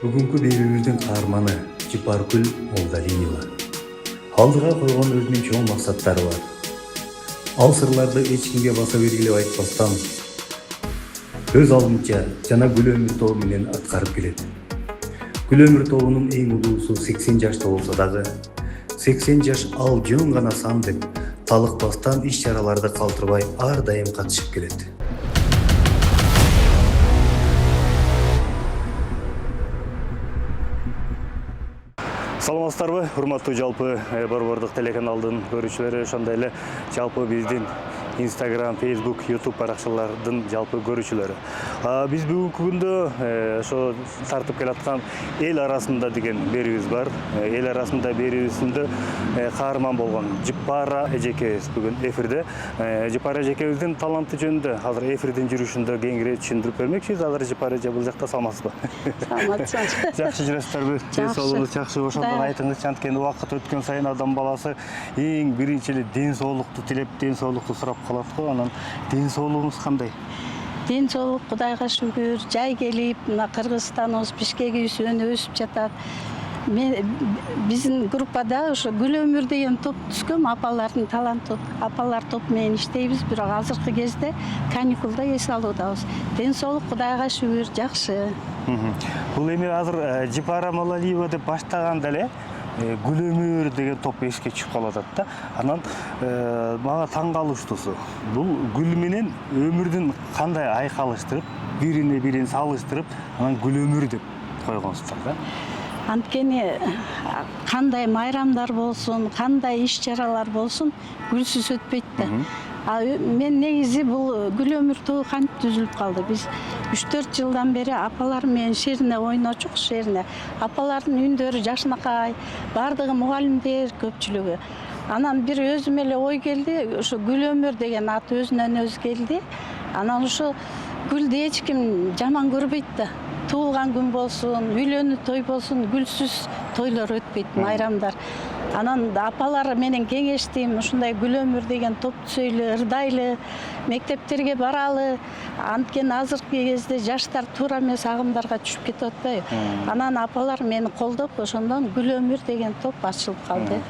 Бүгүнкү берүүбүздүн каарманы Жыпаркүл Молдалиева. Алдыга койгон өзүнүн чоң максаттары бар. Ал сырларды эч кимге баса белгилеп айтпастан өз алдынча жана Гүл өмүр тобу менен аткарып келет. Гүл өмүр тобунун эң улуусу 80 жашта болсо дагы 80 жаш ал жөн гана сан деп талыкпастан иш-чараларды калтырбай ар дайым катышып келет. Саламатсыздарбы, урматтуу жалпы Борбордук телеканалдын көрүүчүлөрү, ошондой эле жалпы биздин Instagram, Facebook, YouTube баракчалардын жалпы көрүүчүлөрү. Биз бүгүнкү күндө ошо тартып келаткан эл арасында деген берүүбүз бар. Эл арасында берүүбүздө каарман болгон Жыпара эжекебиз бүгүн эфирде. Жыпара эжекебиздин таланты жөнүндө азыр эфирдин жүрүшүндө кеңири түшүндүрүп бермекчибиз. Азыр Жыпара эже бул жакта саламатсызбы? Саламатсызбы. Жакшы жүрөсүздарбы? Ден соолугуңуз жакшы ошондон айтыңыз, анткени убакыт өткөн сайын адам баласы эң биринчи эле ден соолукту тилеп, ден соолукту сурап калат го. Анан ден соолугуңуз кандай? Ден соолук Кудайга шүгүр. Жай келип, мына Кыргызстаныбыз Бишкегибиз өсүп жатат. Биздин группада ошо Гүл өмүр деген топ түзгөн, апалардын таланты, апалар топ менен иштейбиз, бирок азыркы кезде каникулда эс алуудабыз. Ден соолук Кудайга шүгүр, жакшы. Бул эми азыр Жыпара Молдалиева деп баштаганда эле Гүл өмүр деген топ эске түшүп калат да. Анан мага таң калыштуусу, бул гүл менен өмүрдүн кандай айкалыштырып, бирине бирин салыштырып, анан Гүл өмүр деп койгонсуздар да. Анткени кандай майрамдар болсун, кандай иш-чаралар болсун, гүлсүз өтпөйт да. Мен негизи бул Гүл өмүр тобу кантип түзүлүп калды? Биз 3-4 жылдан бери апалар менен шерине ойночук, шерине. Апалардын үндөрү жашынакай, бардыгы мугалимдер көпчүлүгү. Анан бир өзүм эле ой келди, ошо Гүл өмүр деген ат өзүнөн өзү келди. Анан ошо гүлдү эч ким жаман көрбөйт да. Туулган күн болсун, үйлөнүү той болсун, гүлсүз тойлор өтпөйт, майрамдар. Анан апалар менен кеңештим, ушундай Гүл өмүр деген топ түзөйлү, ырдайлы, мектептерге баралы. Анткени азыркы кезде жаштар туура эмес агымдарга түшүп кетип атпайбы? Анан апалар мени колдоп, ошондон Гүл өмүр деген топ ачылып калды.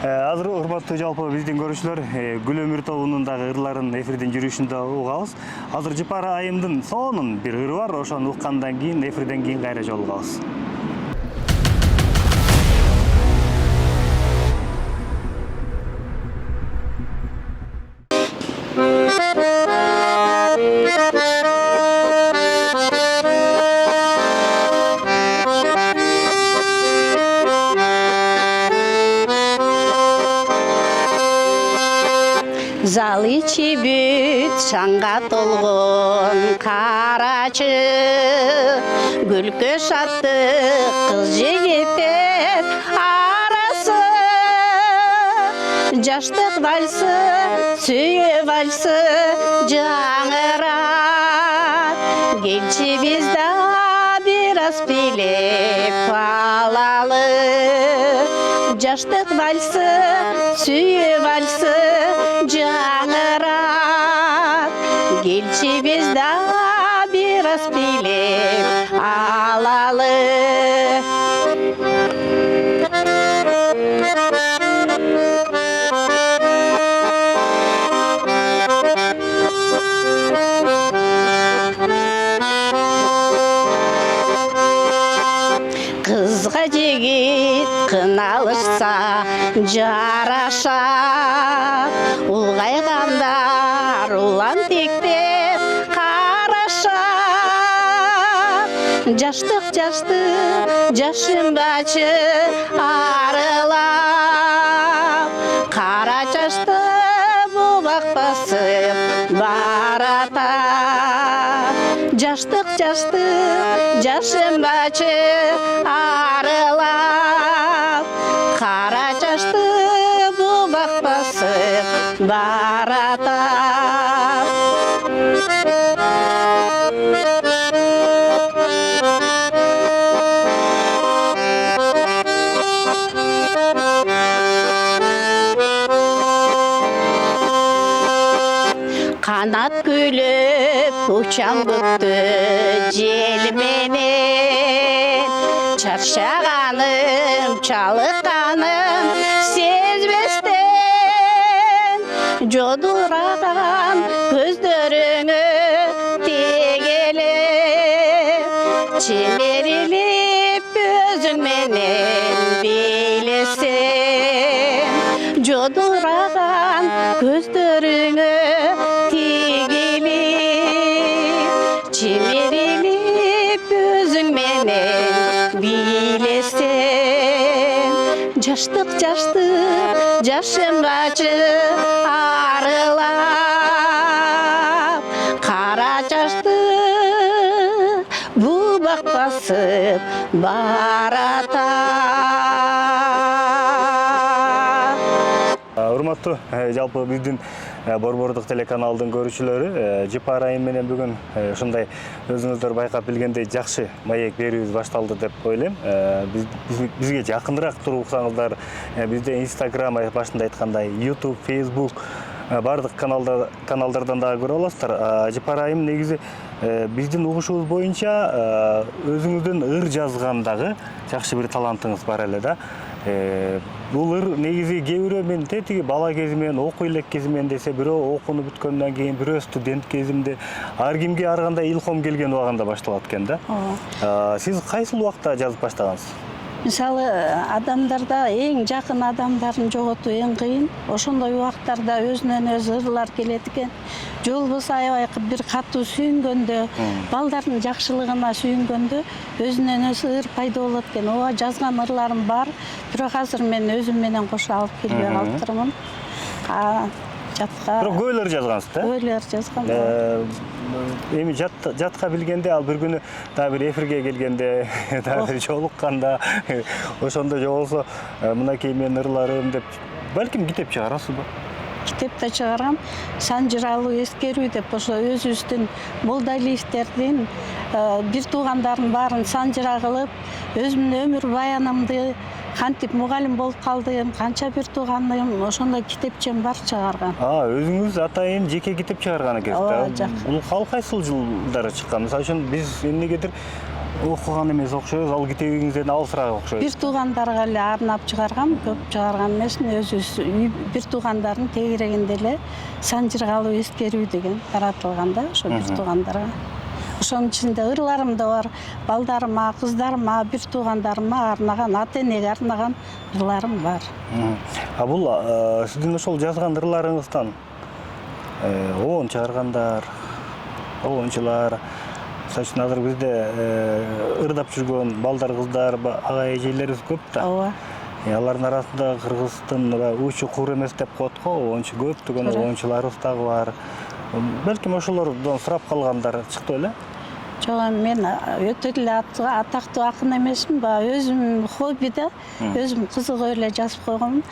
Азыр урматтуу жалпы биздин көрүүчүлөр, Гүл өмүр тобунун дагы ырларын эфирдин жүрүшүндө угабыз. Азыр Жыпара айымдын сонун бир ыры бар, ошону уккандан кийин эфирден кийин кайра жолугабыз. Зал ичи бүт шаңга толгон карачы, күлкү шаттык кыз жигиттер арасы, жаштык вальсы, сүйүү вальсы жаңырат. Келчи биз да бир аз бийлеп алалы, жаштык вальсы, сүйүү вальсы жаңырат. Келчи биз да бир аз бийлеп алалы. Кызга жигит кыналышса жарашат, улгайгандар улан тектеп карашат. Жаштык жашынбачы арылап, кара чачты бубак басып баратат. Жаштык жашынбачы арылап, кара чачты бубак басып баратат. Канат күлүп учам көктө жел менен, Şağanım, çalıqanım sezbestен Jodurağan gözlörüңө tegелеп Çemerilip özüң menen bilesen Jodurağan gözlörüңө tegелеп Çemerilip özüң menen bilesen Жаштык жашым качы арылап Кара жашты бубак басып барата Урматтуу жалпы биздин Борбордук телеканалдын көрүүчүлөрү Жыпар айым менен бүгүн ушундай өзүңүздөр байкап билгендей жакшы маек берүүбүз башталды деп ойлойм. Бизге жакыныраак турсаңыздар бизде Instagram башында айткандай YouTube, Facebook бардык каналдардан дагы көрө аласыздар. Жыпар айым негизи биздин угушубуз боюнча өзүңүздүн ыр жазгандагы жакшы бир талантыңыз бар эле да. Бул ыр негизи кээ бирөө мен тетиги бала кезимен, окуу элек кезимен десе, бирөө окууну бүткөндөн кийин, бирөө студент кезимде, ар кимге ар кандай илхом келген убагында башталат экен да. Сиз кайсыл убакта жазып баштагансыз? Мисалы адамдарда эң жакын адамдарын жоготуу эң кыйын. Ошондой убактарда өзүнөн өзү ырлар келет экен. Же болбосо аябай бир катуу сүйүнгөндө, балдардын жакшылыгына сүйүнгөндө өзүнөн өзү ыр пайда болот экен. Ооба жазган ырларым бар, бирок азыр мен өзүм менен кошо алып келбей калыптырмын. Жатка. Бирок көйлөр жазгансыз да? Көйлөр жазгам. Эми жатка билгенде, ал бир күнү дагы бир эфирге келгенде, дагы бир жолукканда, ошондо же болсо мынакей менин ырларым деп, балким китеп чыгарасызбы? Китеп да чыгарам. Санжыралуу эскерүү деп ошо өзүбүздүн Молдалиевтердин бир туугандардын баарын санжыра кылып, өзүмдүн өмүр баянымды кантип мугалим болуп калдым, канча бир тууганым, ошондой китепчем бар чыгарган. Өзүңүз атайын жеке китеп чыгарган экенсиз да? Бул кайсыл жылдары чыккан? Мисалы үчүн биз эмнегедир окуган эмес окшойбуз, ал китебиңизден алысыраак окшойт. Бир туугандарга эле арнап чыгаргам, көп чыгарган эмесмин. Өзүбүз бир туугандардын тегерегинде эле санжыргалуу эскерүү деген таратылган да, ошо бир туугандарга. Ошонун ичинде ырларым да бар. Балдарыма, кыздарыма, бир туугандарыма арнаган, ата-энеге арнаган ырларым бар. Бул сиздин ошол жазган ырларыңыздан оон чыгаргандар, оончулар, мисалы үчүн азыр бизде ырдап жүргөн балдар, кыздар, ага эжелерибиз көп да. Ооба. Алардын арасында кыргыздын учу куур эмес деп коет го, оончу көптөгөн оончуларыбыз дагы бар. Белким ошолордон сурап калгандар чыкты беле? Жок, мен өтө эле атактуу акын эмесмин, өзүм хобби да, өзүм кызыгып эле жазып койгонмун.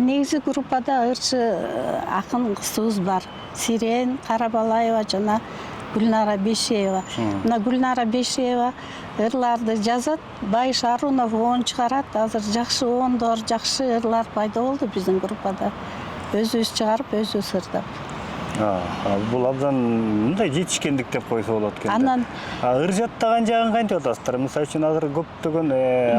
Негизи группада ырчы акын кызыбыз бар. Сирен Карабалаева жана Гүлнара Бешеева. Мына Гүлнара Бешеева ырларды жазат, Байыш Арунов оон чыгарат. Азыр жакшы оондор, жакшы ырлар пайда болду биздин группада. Өзүбүз чыгарып, өзүбүз ырдап. Бул абдан мындай жетишкендик деп койсо болот экен. Анан ыр жаттаган жагын кантип атасыздар? Мисалы үчүн азыр көптөгөн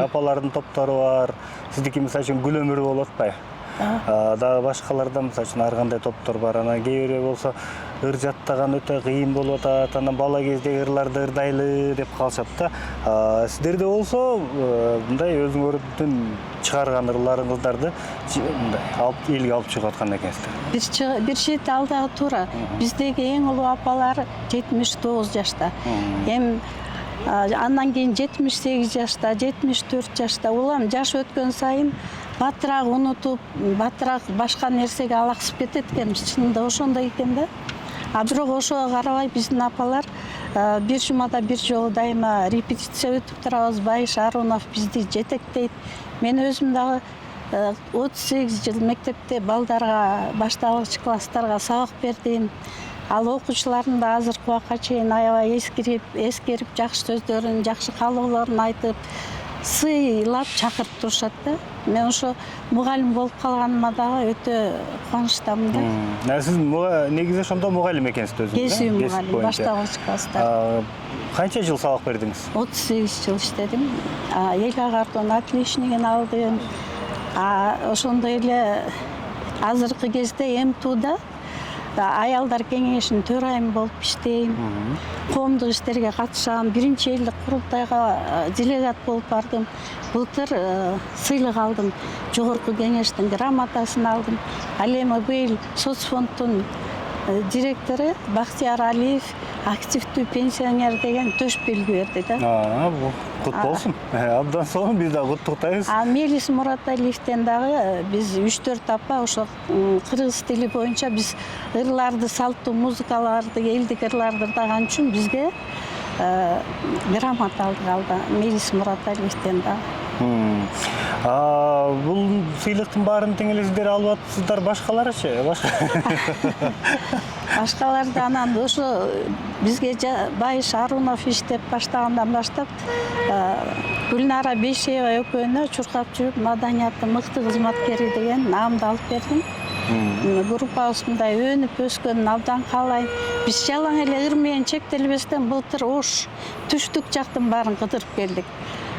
апалардын топтору бар. Сиздики мисалы үчүн Гүл өмүр болуп атпайбы? Дагы башкаларда мисалы үчүн ар кандай топтор бар. Анан кээ бирөө болсо ыр жаттаган өтө кыйын болуп атат. Анан бала кездеги ырларды ырдайлы деп калышат да. Сиздерде болсо мындай өзүңөрдүн чыгарган ырларыңыздарды элге алып чыгып аткан экенсиздер. Бир чет алдагы туура. Биздеги эң улуу апалар 79 жашта. Андан кийин 78 жашта, 74 жашта. Улам жаш өткөн сайын батыраак унутуп, батыраак башка нерсеге алаксып кетет экенбиз. Чынында ошондой экен да. Бирок ошого карабай биздин апалар бир жумада бир жолу дайыма репетиция өтүп турабыз. Байыш Арунов бизди жетектейт. Мен өзүм дагы 38 жыл мектепте балдарга, башталгыч класстарга сабак бердим. Ал окуучулардын да азыркы убакка чейин аябай эскерип, жакшы сөздөрүн, жакшы каалоолорун айтып, сыйлап чакырып турушат да. Мен ошо мугалим болуп калганыма дагы өтө кубанычтамын да. Сиз негизи ошондо мугалим экенсиз өзүңүз? Кесип мугалим, баштагыч класста. Канча жыл сабак бердиңиз? 38 жыл иштедим. Эл агартууну отличнигин алдым. Ошондой эле азыркы кезде МТУда аялдар кеңешинин төрайымы болуп иштейм. Коомдук иштерге катышам. Биринчи элдик курултайга делегат болуп бардым. Былтыр сыйлык алдым. Жогорку кеңештин грамотасын алдым. Ал эми быйыл соцфонддун директору Бактияр Алиев активдүү пенсионер деген төш белги берди да. Кут болсун. Абдан сонун, биз да куттуктайбыз. Мелис Мураталиевден дагы биз 3-4 апа ошо кыргыз тили боюнча биз ырларды, салттуу музыкаларды, элдик ырларды ырдаган үчүн бизге грамота алдык алда Мелис Мураталиевден дагы. Бул сыйлыктын баарын тең эле сиздер алып атсыздар, башкаларычы? Башкаларды анан ошо бизге Байыш Арунов иштеп баштагандан баштап Гүлнара Бейшеева экөөнө чуркап жүрүп маданияттын мыкты кызматкери деген наамды алып бердим. Группабыз мындай өнүп өскөнүн абдан каалайм. Биз жалаң эле ыр менен чектелбестен былтыр Ош, түштүк жактын баарын кыдырып келдик.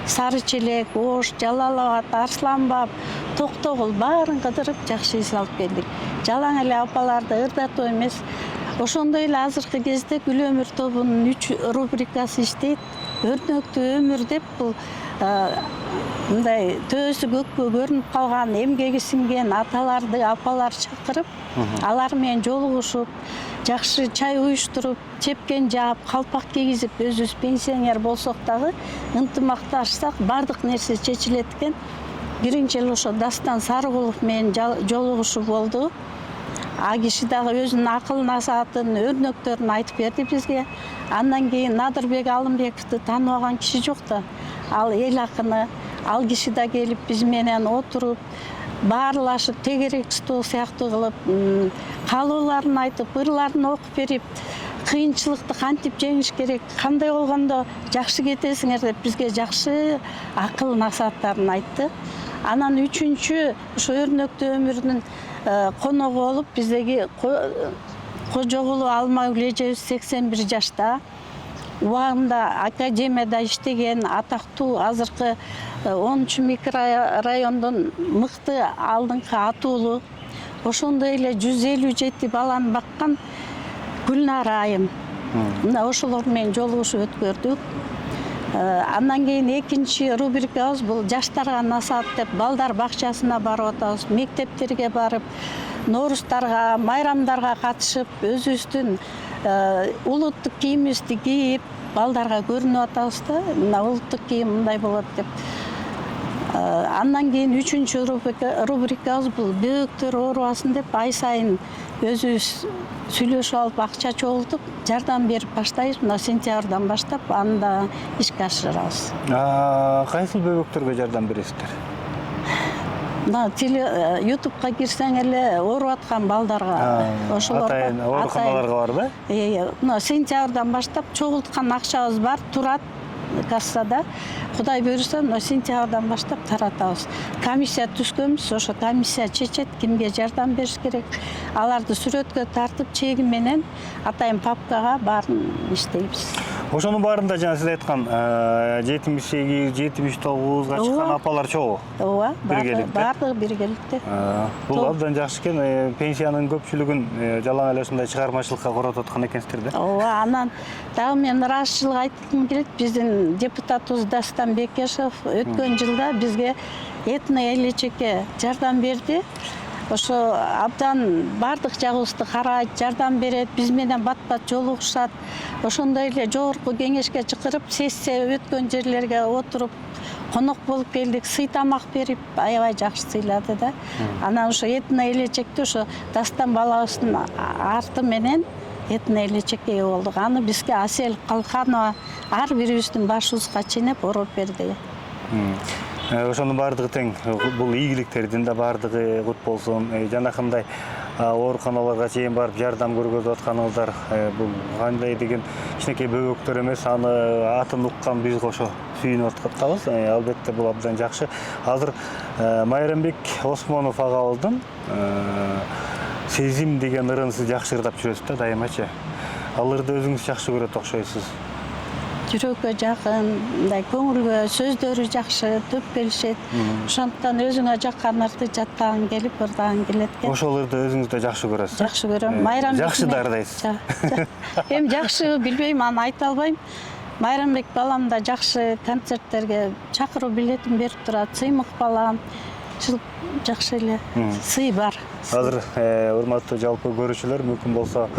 Сары Челек, Ош, Жалалабад, Арсланбаб, Токтогул баарын кыдырып жакшы из алып келдик. Жалаң эле апаларды ырдатуу эмес. Ошондой эле азыркы кезде Гүл өмүр тобунун 3 рубрикасы иштейт. Өрнөктүү өмүр деп бул мындай төөсү көккө көрүнүп калган, эмгеги сиңген аталарды, апалар чакырып, алар менен жолугушуп, жакшы чай уюштуруп, чепкен жаап, калпак кийгизип, өзүбүз пенсионер болсок дагы ынтымакташсак бардык нерсе чечилет экен. Биринчи эле ошо Дастан Сарыгулов менен жолугушуу болду. Киши дагы өзүнүн акыл насаатын, өрнөктөрүн айтып берди бизге. Андан кийин Надырбек Алымбековду тааныбаган киши жок да. Ал эл акыны, ал киши да келип биз менен отуруп, баарлашып, тегерек стол сыяктуу кылып, каалоолорун айтып, ырларын окуп берип, кыйынчылыкты кантип жеңиш керек, кандай болгондо жакшы кетесиңер деп бизге жакшы акыл насааттарын айтты. Анан үчүнчү ошо өрнөктүү өмүрдүн коногу болуп биздеги Кожогулу Алмагүл эжебиз 81 жашта. Убагында академияда иштеген атактуу азыркы 10 микрорайондун мыкты алдыңкы атуулу. Ошондой эле 157 баланы баккан Гүлнара айым. Мына ошолор менен жолугушуп өткөрдүк. Андан кийин экинчи рубрикабыз бул жаштарга насаат деп балдар бакчасына барып атабыз, мектептерге барып, ноорустарга, майрамдарга катышып, өзүбүздүн улуттук кийимибизди кийип, балдарга көрүнүп атабыз да. Мына улуттук кийим мындай болот деп. Андан кийин үчүнчү рубрикабыз бул бөөктөр оорубасын деп ай сайын өзүбүз сүйлөшүп алып акча чогултуп, жардам берип баштайбыз. Мына сентябрдан баштап аны да ишке ашырабыз. Кайсыл бөөктөргө жардам бересиздер? Мына YouTube'га кирсең эле ооруп аткан балдарга, ошолорго атайын ооруканаларга барбы? Мына сентябрдан баштап чогулткан акчабыз бар, турат кассада. Кудай буйруса, мына сентябрдан баштап таратабыз. Комиссия түзгөнбүз, ошо комиссия чечет кимге жардам бериш керек. Аларды сүрөткө тартып, чеги менен атайын папкага баарын иштейбиз. Ошонун баарында жана сиз айткан 78, 79га чыккан апалар чогуу. Ооба, баардыгы биргеликте. Бул абдан жакшы экен. Пенсиянын көпчүлүгүн жалаң эле ушундай чыгармачылыкка коротуп аткан экенсиздер да. Ооба, анан дагы мен ыраазычылык айткым келет. Биздин депутатыбыз Дастан Бекешев өткөн жылда бизге этно элечекке жардам берди. Ошо абдан бардык жагыбызды карайт, жардам берет, биз менен бат-бат жолугушат. Ошондой эле жогорку кеңешке чакырып, сессия өткөн жерлерге отуруп, конок болуп келдик, сый тамак берип, аябай жакшы сыйлады да. Анан ошо этно элечекти ошо Дастан балабыздын арты менен этно элечекке ээ болдук. Аны бизге Асел Калканова ар бирибиздин башыбызга ченеп ороп берди. Ошонун баардыгы тең бул ийгиликтердин да баардыгы кут болсун. Жанакындай ооруканаларга чейин барып жардам көргөзүп атканыңыздар бул кандай деген кичинекей бөбөктөр эмес, аны атын уккан биз кошо сүйүнүп атабыз. Албетте бул абдан жакшы. Азыр Майрамбек Осмонов агабыздын сезим деген ырын сиз жакшы ырдап жүрөсүз да дайымачы. Ал ырды өзүңүз жакшы көрөт окшойсуз. Жүрөккө жакын, мындай көңүлгө сөздөрү жакшы, түп келишет. Ошондуктан өзүңө жаккан ырды жаттагың келип, ырдагың келет экен. Ошол ырды өзүңүз да жакшы көрөсүз. Жакшы көрөм. Майрамбек жакшы да ырдайсыз. Эми жакшы билбейм, аны айта албайм. Майрамбек балам да жакшы концерттерге чакыруу билетин берип турат. Сыймык балам. Жакшы эле сый бар. Азыр урматтуу жалпы көрүүчүлөр, мүмкүн болсо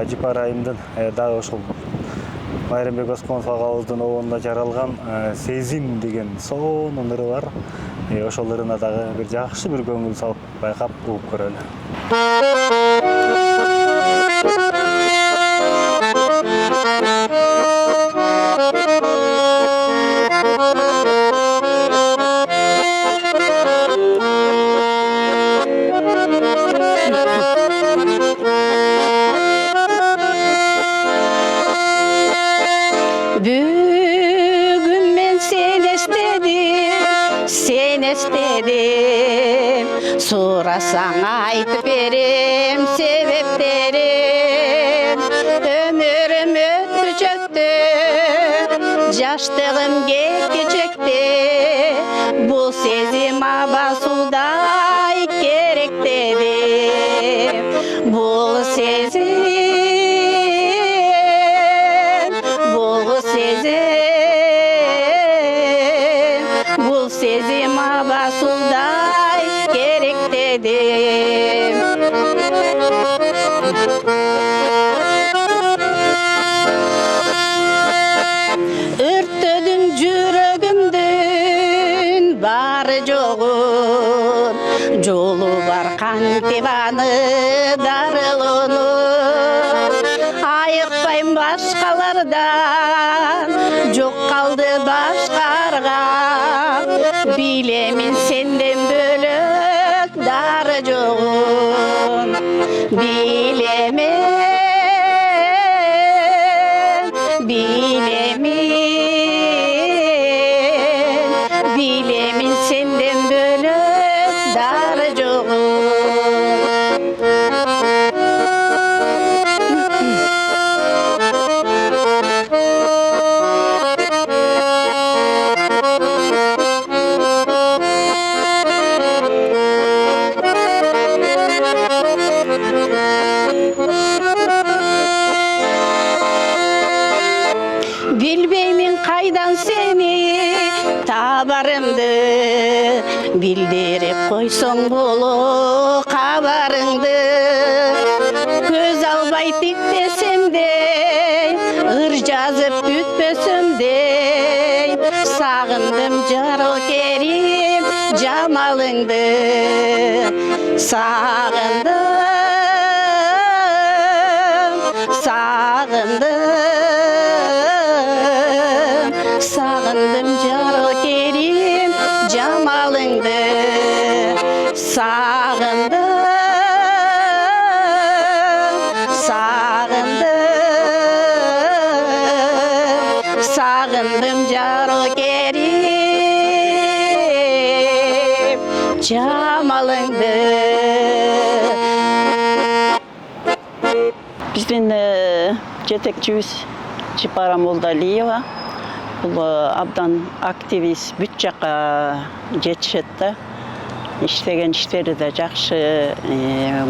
Жипар айымдын дагы ошол Майрамбек Осмонов агабыздын обонунда жаралган сезим деген сонун ыры бар. Ошол ырына дагы бир жакшы бир көңүл салып байкап угуп көрөлү. Bugün men seni istedim, sorasan aytıp berem sebeplerim. Ömürüm öttü çöktü, yaştığım geçecekti. Bu sezim abasuday gerek dedim. Bu sezim bu sezim abasuday gerek dedim. Örttüdün жүрөгүмдүн бары жогун, жолу бар кантибаны дарылууну. Айыкпайм башкалардан, жок калды башкарга. Билемин сенден бөлөк дары жогун. Bilemin senden bölük darı joğun. Bilbeymin kaydan seni tabarımdı, bildirip koyson bulu kabarыңды. Göz albay tip desem de, ır жазып бүтпөсөm de. Sağındım Jarıl Kerim Jamalыңды, sağındım Jarıl Kerim Jamalыңды, sağındım Jarıl Kerim Jamalыңды. Биздин жетекчибиз Жипара Молдалиева. Бул абдан активист, бүт жакка жетишет да. Иштеген иштери да жакшы,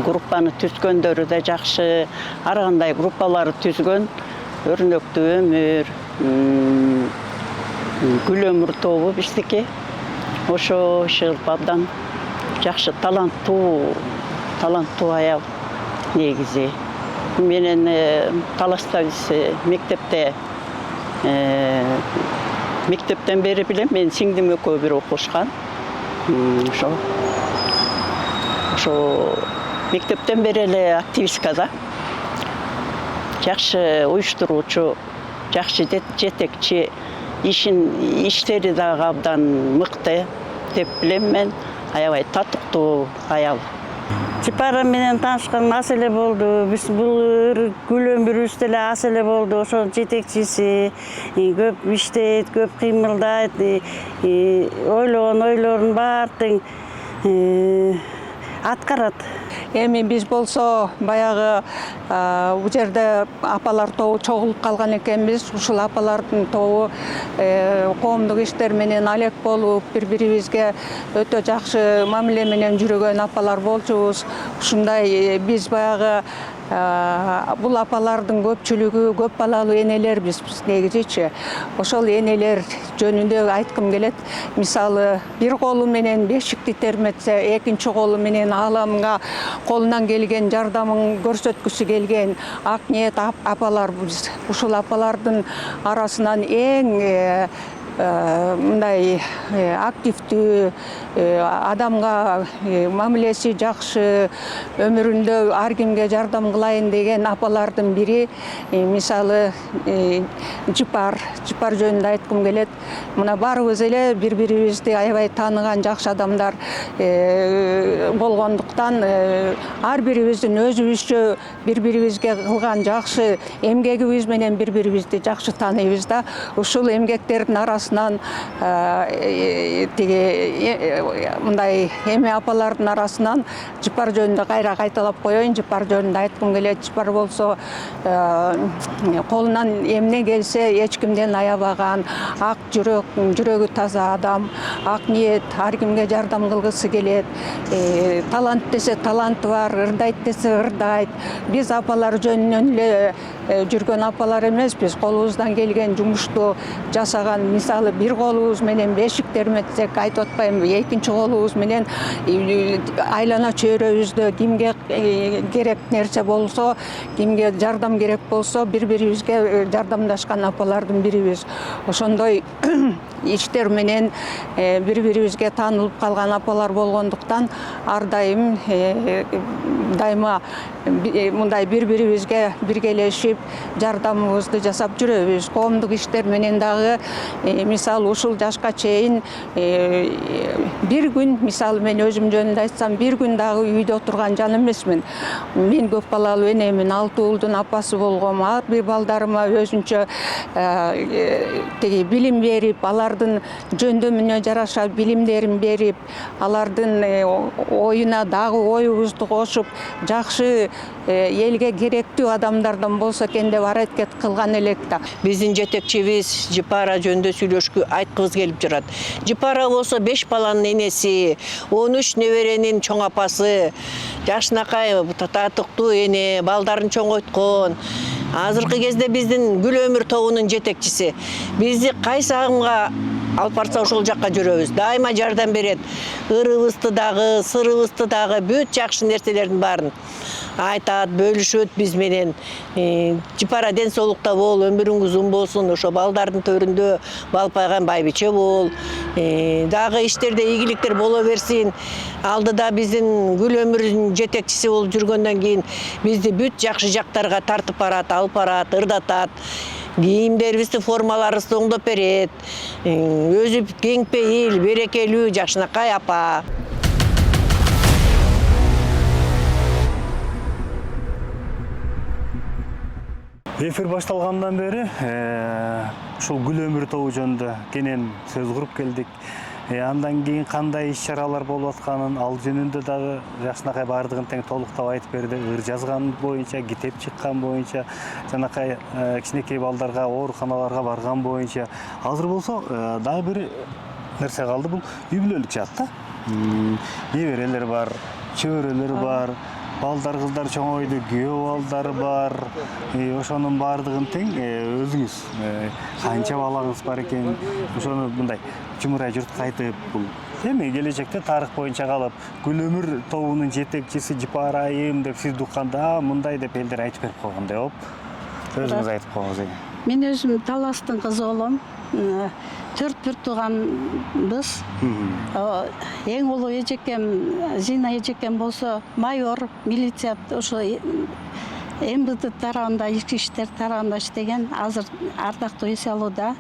группаны түзгөндөрү да жакшы, ар кандай группаларды түзгөн. Өрнөктүү өмүр, Гүл өмүр тобу биздики. Ошо чыгып абдан жакшы таланттуу аял негизи. Менен Таласта биз мектептен бери билем, мен сиңдим экөө бир окушкан. Ошо мектептен бери эле активистка да. Жакшы уюштуруучу, жакшы жетекчи, иштери дагы абдан мыкты деп билем мен. Аябай татыктуу аял. Жипара менен таанышкан аз эле болду. Биз бул гүл өмүрүбүз деле аз эле болду. Ошо жетекчиси көп иштейт, көп кыймылдайт. Ойлогон ойлорун баардыгын аткарат. Эми биз болсо баягы бул жерде апалар тобу чогулуп калган экенбиз. Ушул апалардын тобу коомдук иштер менен алек болуп, бири-бирибизге өтө жакшы мамиле менен жүргөн апалар болчубуз. Ушундай биз баягы бул апалардын көпчүлүгү көп балалуу энелербиз негизичи. Ошол энелер жөнүндө айткым келет. Мисалы, бир колу менен бешикти терметсе, экинчи колу менен ааламга колунан келген жардамын көрсөткүсү келген ак ниет апалар биз. Ушул апалардын арасынан эң мындай активдүү, адамга мамилеси жакшы, өмүрүндө ар кимге жардам кылайын деген апалардын бири мисалы Жипар жөнүндө айткым келет. Мына баарыбыз эле бири-бирибизди аябай тааныган жакшы адамдар болгондуктан ар бирибиздин өзүбүзчө бири-бирибизге кылган жакшы эмгегибиз менен бири-бирибизди жакшы тааныйбыз да. Ушул эмгектердин арасынан мындай эми апалардын арасынан Жипар жөнүндө кайра кайталап коеюн. Жипар жөнүндө айткым келет. Жипар болсо колунан эмне келсе эч кимден аябаган, ак жүрөк, жүрөгү таза адам, ак ниет, ар кимге жардам кылгысы келет. Талант десе таланты бар, ырдайт десе ырдайт. Биз апалар жөнүнөн эле жүргөн апалар эмеспиз. Колубуздан келген жумушту жасаган, мисалы бир колубуз менен бешик терметсек, айтып атпаймынбы, экинчи колубуз менен айлана чөйрөбүздө кимге керек нерсе болсо, кимге жардам керек болсо, бири-бирибизге жардамдашкан апалардын бирибиз. Ошондой иштер менен бири-бирибизге таанылып калган апалар болгондуктан ар дайым дайыма мындай бири-бирибизге биргелешип жардамыбызды жасап жүрөбүз. Коомдук иштер менен дагы мисалы ушул жашка чейин бир күн, мисалы мен өзүм жөнүндө айтсам, бир күн дагы үйдө отурган жан эмесмин. Мен көп балалуу энемин, 6 уулдун апасы болгом. Ар бир балдарыма өзүнчө билим берип, алардын жөндөмүнө жараша билимдерин берип, алардын оюна дагы оюбузду кошуп, жакшы элге керектүү адамдардан болсо экен деп аракет кылган элек да. Биздин жетекчибиз Жипара жөнүндө сүйлөшкү айткыбыз келип жатат. Жипара болсо 5 баланын энеси, 13 неберенин чоң апасы, жакшынакай татыктуу эне, балдарын чоңойткон. Азыркы кезде биздин Гүл өмүр тобунун жетекчиси. Бизди кайсы агымга алып барса ошол жакка жүрөбүз. Дайыма жардам берет. Ырыбызды дагы, сырыбызды дагы, бүт жакшы нерселердин баарын айтат, бөлүшөт биз менен. Жипара ден соолукта бол, өмүрүң узун болсун, ошо балдардын төрүндө балпайган байбиче бол. Дагы иштерде ийгиликтер боло берсин. Алдыда биздин Гүл өмүрүнүн жетекчиси болуп жүргөндөн кийин бизди бүт жакшы жактарга тартып барат, алып барат, ырдатат. Кийимдерибизди, формаларыбызды оңдоп берет. Өзү кең пейил, берекелүү, жакшынакай апа. Эфир башталгандан бери ушул Гүл өмүр тобу жөнүндө кенен сөз куруп келдик. Андан кийин кандай иш-чаралар болуп атканын, ал жөнүндө дагы жакшынакай баардыгын тең толуктап айтып берди. Ыр жазган боюнча, китеп чыккан боюнча, жанакай кичинекей балдарга ооруканаларга барган боюнча. Азыр болсо дагы бир нерсе калды, бул үй бүлөлүк жаат да. Неберелер бар, чөбөрөлөр бар. Балдар, кыздар чоңойду, күйөө балдары бар. Ошонун баардыгын тең өзүңүз канча балаңыз бар экен, ошону мындай жумурай журтка айтып, бул эми келечекте тарых боюнча калып, Гүл өмүр тобунун жетекчиси Жипара айым деп сизди укканда мындай деп элдер айтып берип койгондой болуп. Өзүңүз айтып коюңуз эми. Мен өзүм Таластын кызы болом. 4 бир тууганбыз. Эң улуу эжекем Зина эжекем болсо майор, милиция ошо МВД тарабында, ички иштер тарабында иштеген, азыр ардактуу эс алууда.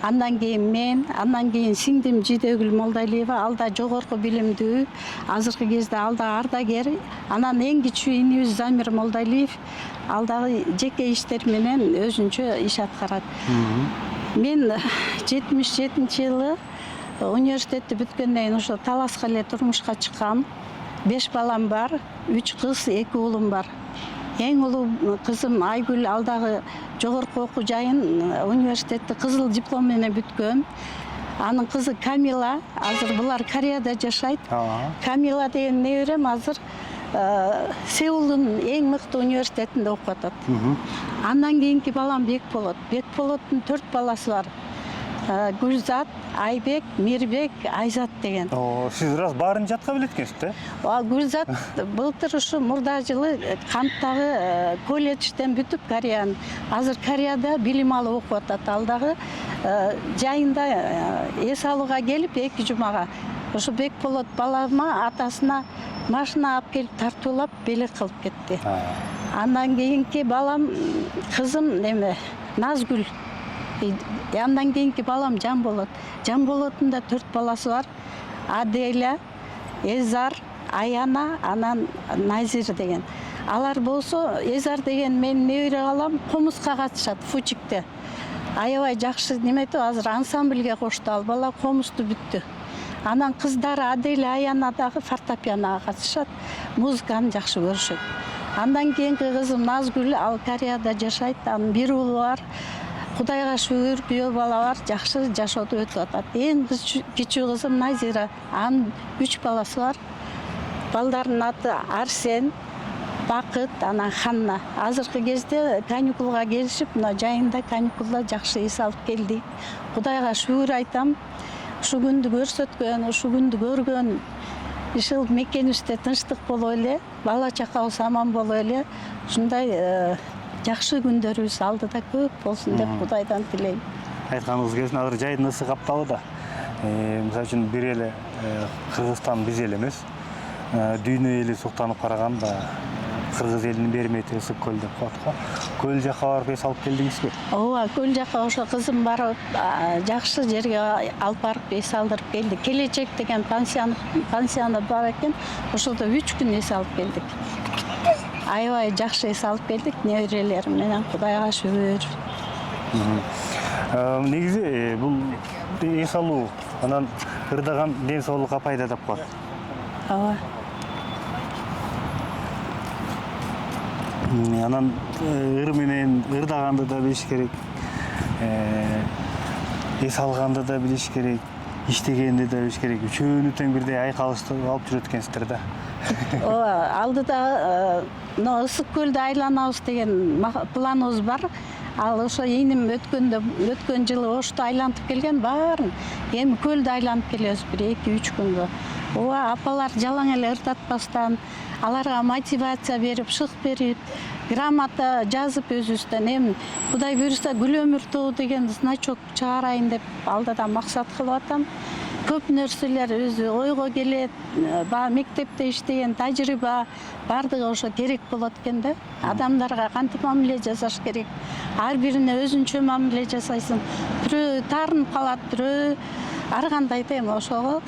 Андан кийин мен, андан кийин сиңдим Жидегүл Молдалиева, ал да жогорку билимдүү, азыркы кезде ал да ардагер. Анан эң кичүү инибиз Замир Молдалиев, ал дагы жеке иштер менен өзүнчө иш аткарат. Мен 77-жылы университетти бүткөндөн кийин ошо Таласка эле турмушка чыккам. 5 балам бар, 3 кыз, 2 уулум бар. Эң улуу кызым Айгүл, ал дагы жогорку окуу жайын университетти кызыл диплом менен бүткөн. Анын кызы Камила, азыр булар Кореяда жашайт. Камила деген неберем азыр Сеулдун эң мыкты университетинде окуп атат. Андан кийинки балам Бекболот. Бекболоттун 4 баласы бар. Гүлзат, Айбек, Мирбек, Айзат деген. Сиз раз баарын жатка билет экенсиз да? Гүлзат былтыр ушу мурда жылы Канттагы колледжден бүтүп Кореянын. Азыр Кореяда билим алып окуп атат. Ал дагы жайында эс алууга келип 2 жумага. Ошо Бекболот балама атасына машина алып келип тартуулап белек кылып кетти. Андан кийинки балам кызым неме Назгүл. Андан кийинки балам Жанболот. Жанболоттун да 4 баласы бар. Аделя, Эзар, Аяна, анан Назир деген. Алар болсо, Эзар деген менин небере балам комузга катышат Фучикте. Аябай жакшы неметип, азыр ансамбльге кошту, ал бала комузду бүттү. Анан кыздары Аделя, Аяна дагы фортепианога катышат, музыканы жакшы көрүшөт. Андан кийинки кызым Назгүл, ал Кореяда жашайт, анын 1 уулу бар. Кудайга шүгүр, күйөө бала бар, жакшы жашоодо өтүп атат. Эң кичүү кызым Назира, анын 3 баласы бар. Балдардын аты Арсен, Бакыт, анан Ханна. Азыркы кезде каникулга келишип, мына жайында каникулда жакшы эс алып келдик. Кудайга шүгүр айтам. Ушу күндү көрсөткөн, ушу күндү көргөн, ушул мекенибизде тынчтык боло эле, бала чакабыз аман боло эле, ушундай жакшы күндөрүбүз алдыда көп болсун деп Кудайдан тилейм. Айтканыңыз келсин, азыр жайдын ысы каптабы да. Мисалы үчүн бир эле Кыргызстан биз эле эмес. Дүйнө эли суктанып караганда Кыргыз элинин бермети ысык көл деп коет го. Көл жака барып эс алып келдиңизби? Ооба, көл жака ошо кызым барып, жакшы жерге алып барып эс алдырып келди. Келечек деген пансионы бар экен. Ошолдо 3 күн эс алып келдик. Аябай жакшы эс алып келдик, неберелерим менен, Кудайга шүгүр. Негизи бул эс алуу анан ырдаган ден соолукка пайда деп коет. Ооба. Анан ыр менен ырдаганды да билиш керек. Эс алганды да билиш керек, иштегенди да билиш керек. Үчөөнү тең бирдей айкалышты алып жүрөт экенсиздер да. Ооба, алдыда ысык көлдү айланабыз деген планыбыз бар. Ал ошо ийним өткөн жылы ошто айлантып келген баарын. Эми көлдү айланып келебиз бир 2-3 күнгө. Ооба, апалар жалаң эле ырдатпастан, аларга мотивация берип, шык берип, грамота жазып өзүбүздөн. Эми Кудай буйруса Гүл өмүр тобу деген значок чыгарайын деп алдыда максат кылып атам. Көп нерселер өзү ойго келет, мектепте иштеген тажрыйба бардыгы ошо керек болот экен да. Адамдарга кантип мамиле жасаш керек, ар бирине өзүнчө мамиле жасайсың. Бирөө таарынып калат, бирөө ар кандай да. Эми ошого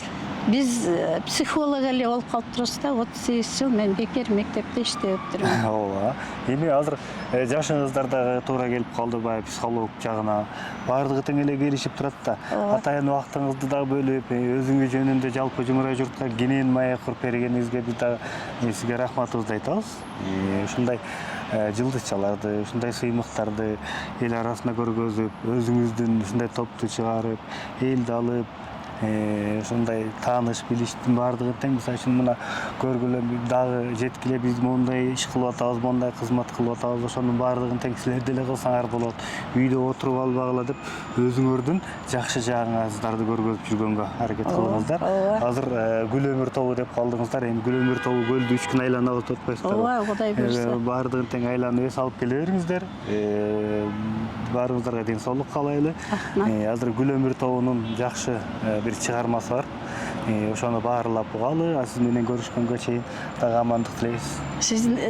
биз психолог эле болуп калып турабыз да. 38 жыл мен бекер мектепте иштеп жүрмүн. Ооба. Эми азыр жашыңыздар дагы туура келип калды, баягы психолог жагына. Бардыгы тең эле келишип турат да. Атайын убактыңызды дагы бөлүп, өзүңүз жөнүндө жалпы жумурай журтка кенен маек куруп бергениңизге биз дагы сизге рахматыбызды айтабыз. Ушундай жылдызчаларды, ушундай сыймыктарды эл арасында көргөзүп, өзүңүздүн ушундай топту чыгарып, элди алып, ушундай тааныш билиштин баардыгы тең. Мисалы үчүн мына көргүлө дагы жеткиле биз мондай иш кылып атабыз, мондай кызмат кылып атабыз, ошонун баардыгын тең силер деле кылсаңар болот. Үйдө отуруп албагыла деп өзүңөрдүн жакшы жагыңыздарды көргөзүп жүргөнгө аракет кылыңыздар. Азыр Гүл өмүр тобу деп калдыңыздар. Эми Гүл өмүр тобу көлдү 3 күн айланабыз деп атпайсыздарбы? Ооба, Кудай буйруса. Баардыгын тең айланып эс алып келе бериңиздер. Баарыңыздарга ден соолук каалайлы. Азыр Гүл өмүр тобунун жакшы бир чыгармасы бар. Ошону баарлап угалы, сиз менен көрүшкөнгө чейин дагы амандык тілейбиз.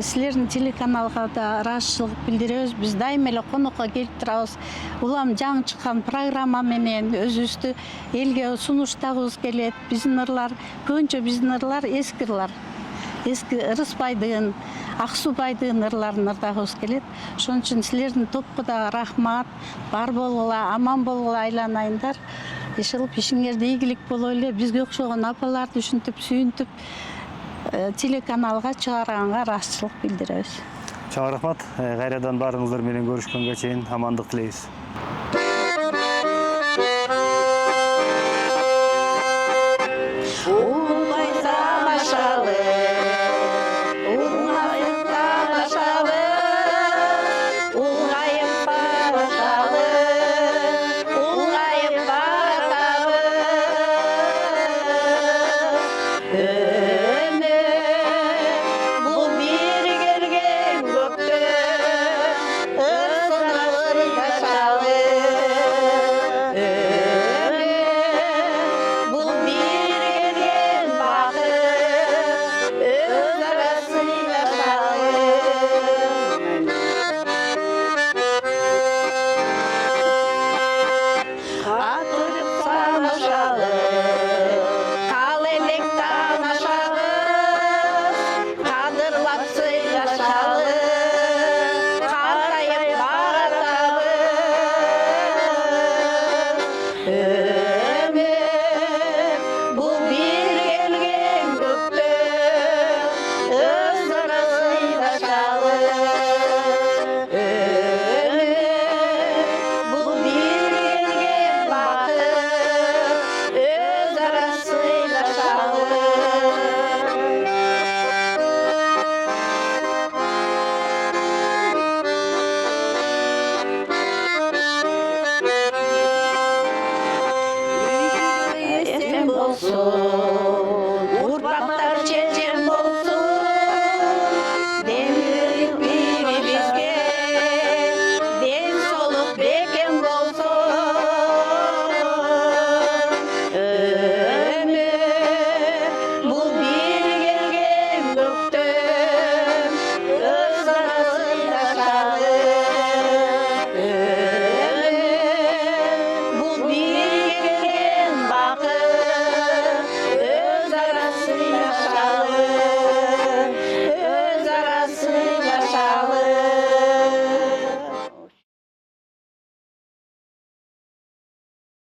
Силердин телеканалга да ыраазычылык билдиребиз. Биз дайым эле конокко келип турабыз. Улам жаңы чыккан программа менен өзүбүздү элге сунуштагыбыз келет. Биздин ырлар, көбүнчө биздин ырлар эски ырлар. Эски Ырысбайдын, Аксубайдын ырларын ырдагыбыз келет. Ошон үчүн силердин топко да рахмат. Бар болгула, аман болгула айланайындар. Ишылып ишиңерде ийгилик боло эле, бизге окшогон апаларды ушинтип сүйүнтүп телеканалга чыгарганга ыраазычылык билдиребиз. Чоң рахмат. Кайрадан баарыңыздар менен көрүшкөнгө чейин амандык тілейбиз.